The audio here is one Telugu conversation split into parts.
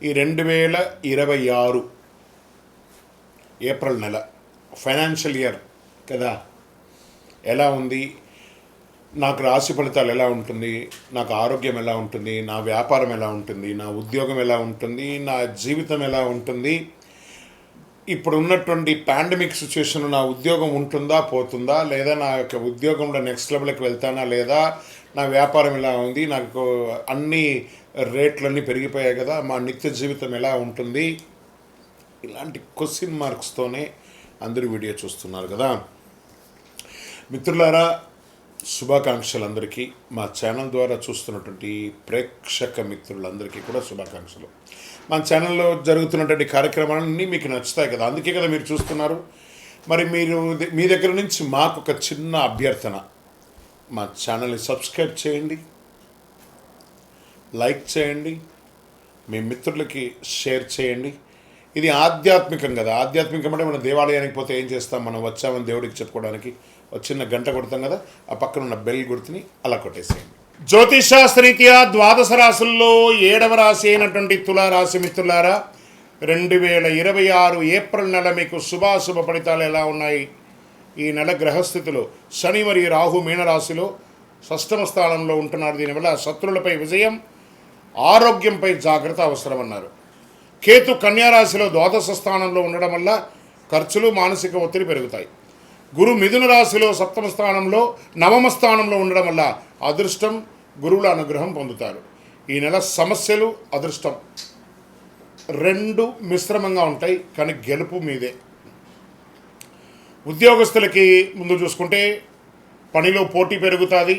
ఈ 2026 ఏప్రిల్ నెల ఫైనాన్షియల్ ఇయర్ కదా, ఎలా ఉంది, నాకు రాశి ఫలితాలు ఎలా ఉంటుంది, నాకు ఆరోగ్యం ఎలా ఉంటుంది, నా వ్యాపారం ఎలా ఉంటుంది, నా ఉద్యోగం ఎలా ఉంటుంది, నా జీవితం ఎలా ఉంటుంది, ఇప్పుడు ఉన్నటువంటి పాండమిక్ సిచ్యువేషన్ నా ఉద్యోగం ఉంటుందా పోతుందా, లేదా నా యొక్క ఉద్యోగంలో నెక్స్ట్ లెవెల్కి వెళ్తానా లేదా, నా వ్యాపారం ఎలా ఉంది, నాకు అన్ని రేట్లన్నీ పెరిగిపోయాయి కదా, మా నిత్య జీవితం ఎలా ఉంటుంది, ఇలాంటి క్వశ్చన్ మార్క్స్తోనే అందరూ వీడియో చూస్తున్నారు కదా. మిత్రులారా, శుభాకాంక్షలు అందరికీ. మా ఛానల్ ద్వారా చూస్తున్నటువంటి ప్రేక్షక మిత్రులందరికీ కూడా శుభాకాంక్షలు. మా ఛానల్లో జరుగుతున్నటువంటి కార్యక్రమాలన్నీ మీకు నచ్చుతాయి కదా, అందుకే కదా మీరు చూస్తున్నారు. మరి మీ దగ్గర నుంచి మాకు ఒక చిన్న అభ్యర్థన, మా ఛానల్ని సబ్స్క్రైబ్ చేయండి, లైక్ చేయండి, మీ మిత్రులకి షేర్ చేయండి. ఇది ఆధ్యాత్మికం కదా. ఆధ్యాత్మికం అంటే మనం దేవాలయానికి పోతే ఏం చేస్తాం, మనం వచ్చామని దేవుడికి చెప్పుకోవడానికి ఒక చిన్న గంట కొడతాం కదా, ఆ పక్కన ఉన్న బెల్ గుర్తుని అలా కొట్టేసేయండి. జ్యోతిషాస్త్రరీత్యా ద్వాదశ రాశుల్లో 7వ రాశి అయినటువంటి తులారాశి మిత్రులారా, 2026 ఏప్రిల్ నెల మీకు శుభాశుభ ఫలితాలు ఎలా ఉన్నాయి? ఈ నెల గ్రహస్థితిలో శని మరియు రాహు మీనరాశిలో షష్టమ స్థానంలో ఉంటున్నారు. దీనివల్ల శత్రువులపై విజయం, ఆరోగ్యంపై జాగ్రత్త అవసరం అన్నారు. కేతు కన్యారాశిలో ద్వాదశ స్థానంలో ఉండడం వల్ల ఖర్చులు, మానసిక ఒత్తిడి పెరుగుతాయి. గురు మిథున రాశిలో సప్తమ స్థానంలో, నవమ స్థానంలో ఉండడం వల్ల అదృష్టం, గురువుల అనుగ్రహం పొందుతారు. ఈ నెల సమస్యలు, అదృష్టం రెండు మిశ్రమంగా ఉంటాయి, కానీ గెలుపు మీదే. ఉద్యోగస్తులకి ముందు చూసుకుంటే పనిలో పోటీ పెరుగుతుంది,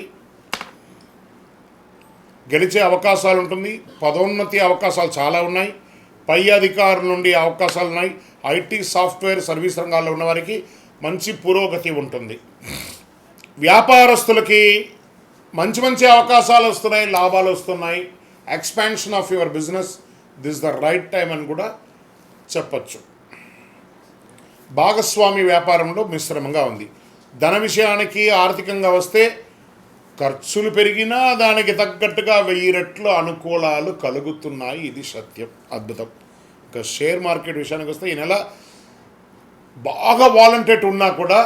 గెలిచే అవకాశాలు ఉంటుంది, పదోన్నతి అవకాశాలు చాలా ఉన్నాయి, పై అధికారుల నుండి అవకాశాలు ఉన్నాయి. ఐటీ, సాఫ్ట్వేర్, సర్వీస్ రంగాల్లో ఉన్నవారికి మంచి పురోగతి ఉంటుంది. వ్యాపారస్తులకి మంచి మంచి అవకాశాలు వస్తున్నాయి, లాభాలు వస్తున్నాయి. Expansion of your business, this the right time అని కూడా చెప్పచ్చు. భాగస్వామి వ్యాపారంలో మిశ్రమంగా ఉంది. ధన విషయానికి ఆర్థికంగా వస్తే ఖర్చులు పెరిగినా దానికి తగ్గట్టుగా 1000 రెట్లు అనుకూలాలు కలుగుతున్నాయి. ఇది సత్యం, అద్భుతం. ఇక షేర్ మార్కెట్ విషయానికి వస్తే ఈ నెల బాగా వాలంటేట్ ఉన్నా కూడా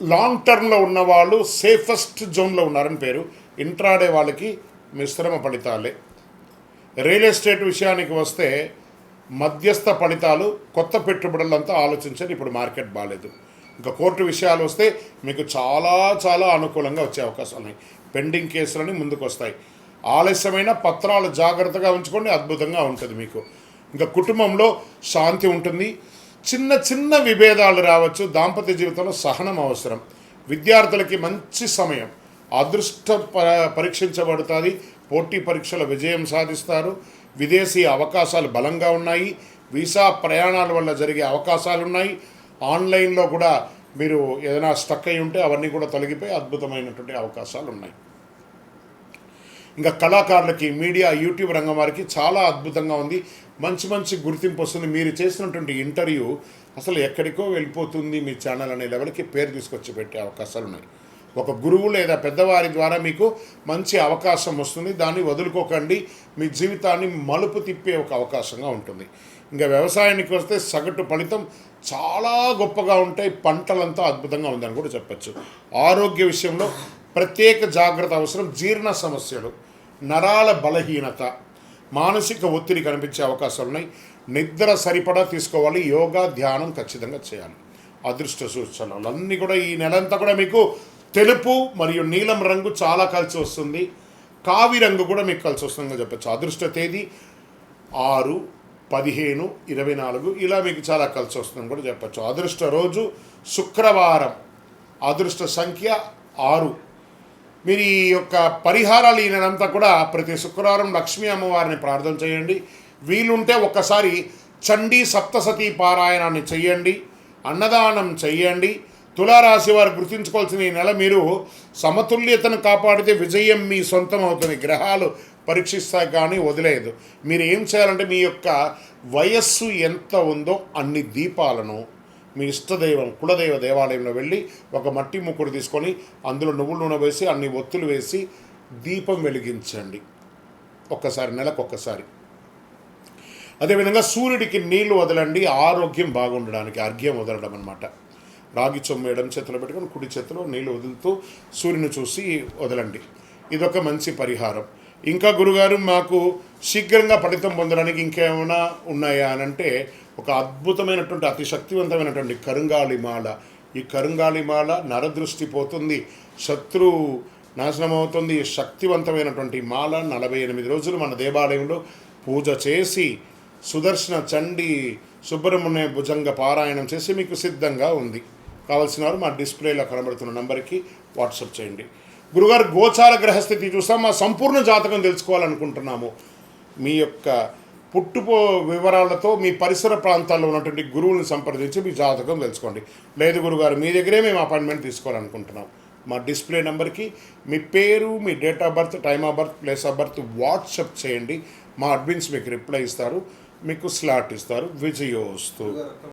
లాంగ్ టర్మ్లో ఉన్నవాళ్ళు సేఫెస్ట్ జోన్లో ఉన్నారని పేరు. ఇంట్రాడే వాళ్ళకి మిశ్రమ ఫలితాలే. రియల్ ఎస్టేట్ విషయానికి వస్తే మధ్యస్థ ఫలితాలు, కొత్త పెట్టుబడులంతా ఆలోచించండి, ఇప్పుడు మార్కెట్ బాగాలేదు. ఇంకా కోర్టు విషయాలు వస్తే మీకు చాలా చాలా అనుకూలంగా వచ్చే అవకాశాలు ఉన్నాయి. పెండింగ్ కేసులని ముందుకు వస్తాయి. ఆలస్యమైన పత్రాలు జాగ్రత్తగా ఉంచుకోండి, అద్భుతంగా ఉంటుంది మీకు. ఇంకా కుటుంబంలో శాంతి ఉంటుంది. చిన్న చిన్న విభేదాలు రావచ్చు. దాంపత్య జీవితంలో సహనం అవసరం. విద్యార్థులకి మంచి సమయం. అదృష్టం పరీక్షించబడుతుంది. పోటీ పరీక్షల విజయం సాధిస్తారు. విదేశీ అవకాశాలు బలంగా ఉన్నాయి. వీసా ప్రయాణాల వల్ల జరిగే అవకాశాలు ఉన్నాయి. ఆన్లైన్లో కూడా మీరు ఏదైనా స్టక్ అయి ఉంటే అవన్నీ కూడా తొలగిపోయి అద్భుతమైనటువంటి అవకాశాలు ఉన్నాయి. ఇంకా కళాకారులకి, మీడియా, యూట్యూబ్ రంగం వారికి చాలా అద్భుతంగా ఉంది. మంచి మంచి గుర్తింపు వస్తుంది. మీరు చేసినటువంటి ఇంటర్వ్యూ అసలు ఎక్కడికో వెళ్ళిపోతుంది, మీ ఛానల్ అనే లెవెల్కి పేరు తీసుకొచ్చి పెట్టే అవకాశాలు ఉన్నాయి. ఒక గురువు లేదా పెద్దవారి ద్వారా మీకు మంచి అవకాశం వస్తుంది. దాన్ని వదులుకోకండి. మీ జీవితాన్ని మలుపు తిప్పే ఒక అవకాశంగా ఉంటుంది. ఇంకా వ్యవసాయానికి వస్తే సగటు ఫలితం చాలా గొప్పగా ఉంటాయి. పంటలంతా అద్భుతంగా ఉందని కూడా చెప్పచ్చు. ఆరోగ్య విషయంలో ప్రత్యేక జాగ్రత్త అవసరం. జీర్ణ సమస్యలు, నరాల బలహీనత, మానసిక ఒత్తిడి కనిపించే అవకాశాలు ఉన్నాయి. నిద్ర సరిపడా తీసుకోవాలి. యోగా, ధ్యానం ఖచ్చితంగా చేయాలి. అదృష్ట సూచనలు అన్నీ కూడా ఈ నెలంతా కూడా మీకు తెలుపు మరియు నీలం రంగు చాలా కలిసి వస్తుంది. కావి రంగు కూడా మీకు కలిసి వస్తుందని చెప్పచ్చు. అదృష్ట తేదీ 6, 15, 24 ఇలా మీకు చాలా కలిసి వస్తుందని కూడా చెప్పచ్చు. అదృష్ట రోజు శుక్రవారం. అదృష్ట సంఖ్య 6. మీరు ఈ యొక్క పరిహారాలు ఈ నెలంతా కూడా ప్రతి శుక్రవారం లక్ష్మీ అమ్మవారిని ప్రార్థన చేయండి. వీలుంటే ఒక్కసారి చండీ సప్తసతీ పారాయణాన్ని చెయ్యండి. అన్నదానం చెయ్యండి. తులారాశి వారు గుర్తుంచుకోవాల్సిన ఈ నెల మీరు సమతుల్యతను కాపాడితే విజయం మీ సొంతం అవుతుంది. గ్రహాలు పరీక్షిస్తాయి కానీ వదిలేదు. మీరు ఏం చేయాలంటే మీ యొక్క వయస్సు ఎంత ఉందో అన్ని దీపాలను మీ ఇష్టదైవం, కులదైవ దేవాలయంలో వెళ్ళి ఒక మట్టి ముక్కుడు తీసుకొని అందులో నువ్వుల నూనె వేసి అన్ని ఒత్తులు వేసి దీపం వెలిగించండి. ఒక్కసారి, నెలకు ఒక్కసారి. అదేవిధంగా సూర్యుడికి నీళ్లు వదలండి, ఆరోగ్యం బాగుండడానికి అర్ఘ్యం వదలడం అనమాట. రాగి చొమ్ము ఎడమ చేతిలో పెట్టుకొని కుడి చేతిలో నీళ్లు వదులుతూ సూర్యుని చూసి వదలండి. ఇదొక మంచి పరిహారం. ఇంకా గురుగారు మాకు శీఘ్రంగా ఫలితం పొందడానికి ఇంకేమైనా ఉన్నాయా అని అంటే, ఒక అద్భుతమైనటువంటి అతి శక్తివంతమైనటువంటి కరుంగాళిమాల. ఈ కరుంగాళిమాల నరదృష్టి పోతుంది, శత్రు నాశనం అవుతుంది. శక్తివంతమైనటువంటి మాల 48 రోజులు మన దేవాలయంలో పూజ చేసి సుదర్శన చండీ సుబ్రహ్మణ్య భుజంగ పారాయణం చేసి మీకు సిద్ధంగా ఉంది. కావాల్సిన వారు మా డిస్ప్లేలో కనబడుతున్న నంబర్కి వాట్సాప్ చేయండి. గురుగారు గోచార గ్రహస్థితి చూసాం, మా సంపూర్ణ జాతకం తెలుసుకోవాలనుకుంటున్నాము. మీ యొక్క పుట్టుపో వివరాలతో మీ పరిసర ప్రాంతాల్లో ఉన్నటువంటి గురువుని సంప్రదించి మీ జాతకం తెలుసుకోండి. లేదు గురుగారు మీ దగ్గరే మేము అపాయింట్మెంట్ తీసుకోవాలనుకుంటున్నాం, మా డిస్ప్లే నెంబర్కి మీ పేరు, మీ date of birth, time of birth, place of birth WhatsApp చేయండి. మా అడ్మిన్స్ మీకు రిప్లై ఇస్తారు, మీకు స్లాట్ ఇస్తారు. విజయోస్తు.